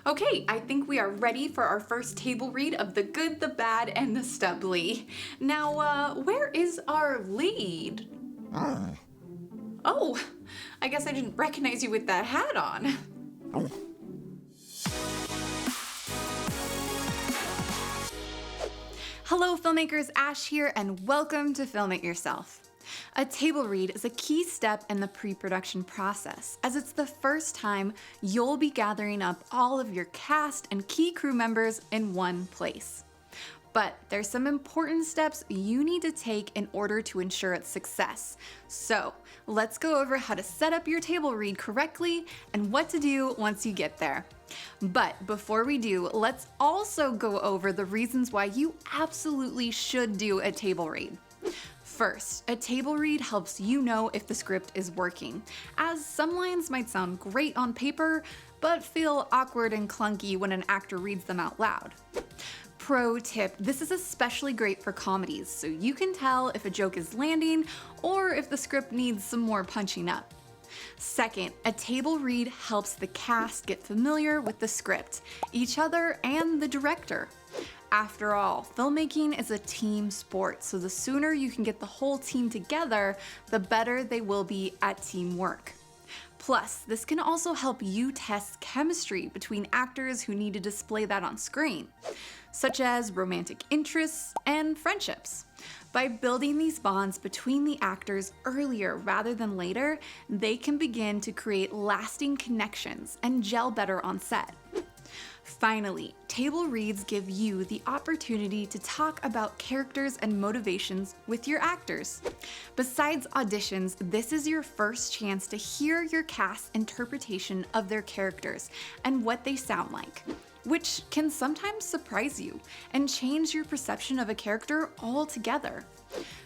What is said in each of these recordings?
Okay, I think we are ready for our first table read of The Good, the Bad, and the Stubbly. Now, where is our lead? Oh, I guess I didn't recognize you with that hat on. Hello filmmakers, Ash here, and welcome to Film It Yourself. A table read is a key step in the pre-production process, as it's the first time you'll be gathering up all of your cast and key crew members in one place. But there's some important steps you need to take in order to ensure its success. So let's go over how to set up your table read correctly and what to do once you get there. But before we do, let's also go over the reasons why you absolutely should do a table read. First, a table read helps you know if the script is working, as some lines might sound great on paper, but feel awkward and clunky when an actor reads them out loud. Pro tip, this is especially great for comedies, so you can tell if a joke is landing or if the script needs some more punching up. Second, a table read helps the cast get familiar with the script, each other, and the director. After all, filmmaking is a team sport, so the sooner you can get the whole team together, the better they will be at teamwork. Plus, this can also help you test chemistry between actors who need to display that on screen, such as romantic interests and friendships. By building these bonds between the actors earlier rather than later, they can begin to create lasting connections and gel better on set. Finally, table reads give you the opportunity to talk about characters and motivations with your actors. Besides auditions, this is your first chance to hear your cast's interpretation of their characters and what they sound like, which can sometimes surprise you and change your perception of a character altogether.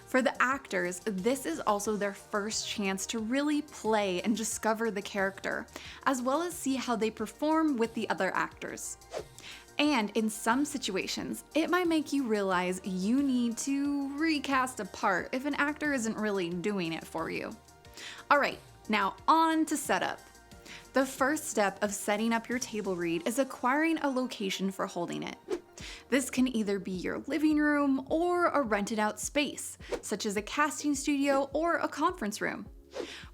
For the actors, this is also their first chance to really play and discover the character, as well as see how they perform with the other actors. And in some situations, it might make you realize you need to recast a part if an actor isn't really doing it for you. Alright, now on to setup. The first step of setting up your table read is acquiring a location for holding it. This can either be your living room or a rented out space, such as a casting studio or a conference room.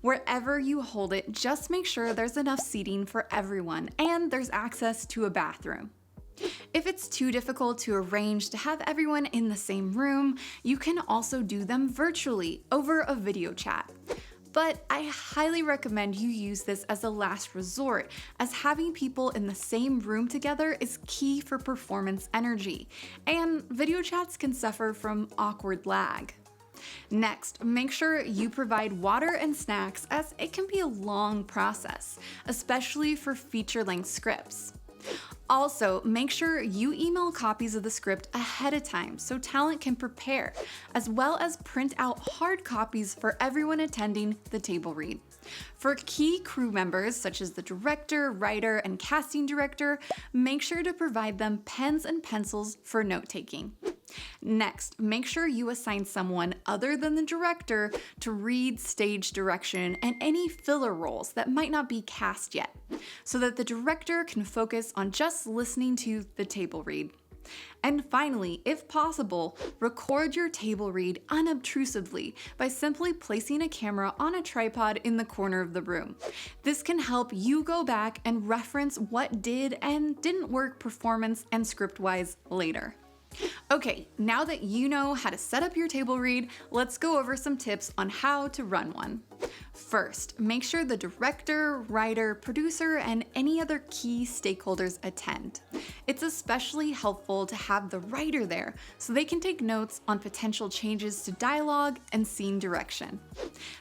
Wherever you hold it, just make sure there's enough seating for everyone and there's access to a bathroom. If it's too difficult to arrange to have everyone in the same room, you can also do them virtually over a video chat. But I highly recommend you use this as a last resort, as having people in the same room together is key for performance energy, and video chats can suffer from awkward lag. Next, make sure you provide water and snacks, as it can be a long process, especially for feature-length scripts. Also, make sure you email copies of the script ahead of time so talent can prepare, as well as print out hard copies for everyone attending the table read. For key crew members, such as the director, writer, and casting director, make sure to provide them pens and pencils for note-taking. Next, make sure you assign someone other than the director to read stage direction and any filler roles that might not be cast yet, so that the director can focus on just listening to the table read. And finally, if possible, record your table read unobtrusively by simply placing a camera on a tripod in the corner of the room. This can help you go back and reference what did and didn't work performance and script-wise later. Okay, now that you know how to set up your table read, let's go over some tips on how to run one. First, make sure the director, writer, producer, and any other key stakeholders attend. It's especially helpful to have the writer there so they can take notes on potential changes to dialogue and scene direction.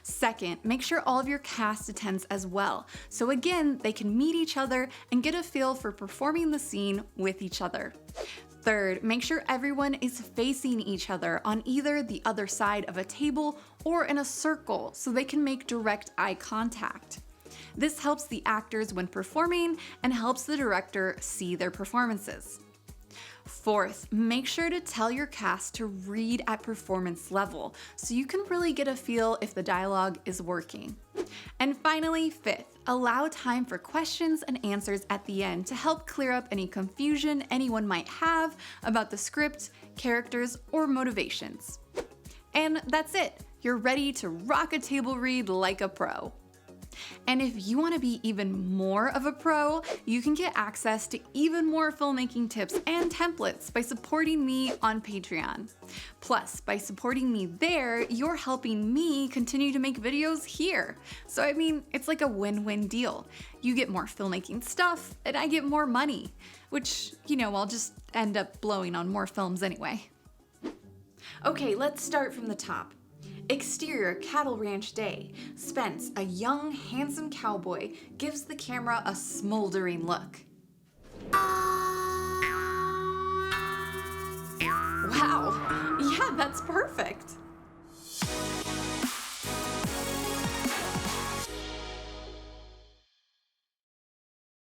Second, make sure all of your cast attends as well, so again, they can meet each other and get a feel for performing the scene with each other. Third, make sure everyone is facing each other on either the other side of a table or in a circle so they can make direct eye contact. This helps the actors when performing and helps the director see their performances. Fourth, make sure to tell your cast to read at performance level so you can really get a feel if the dialogue is working. And finally, fifth, allow time for questions and answers at the end to help clear up any confusion anyone might have about the script, characters, or motivations. And that's it. You're ready to rock a table read like a pro. And if you want to be even more of a pro, you can get access to even more filmmaking tips and templates by supporting me on Patreon. Plus, by supporting me there, you're helping me continue to make videos here. So I mean, it's like a win-win deal. You get more filmmaking stuff, and I get more money, which, I'll just end up blowing on more films anyway. Okay, let's start from the top. Exterior cattle ranch day. Spence, a young, handsome cowboy, gives the camera a smoldering look. Wow, yeah, that's perfect.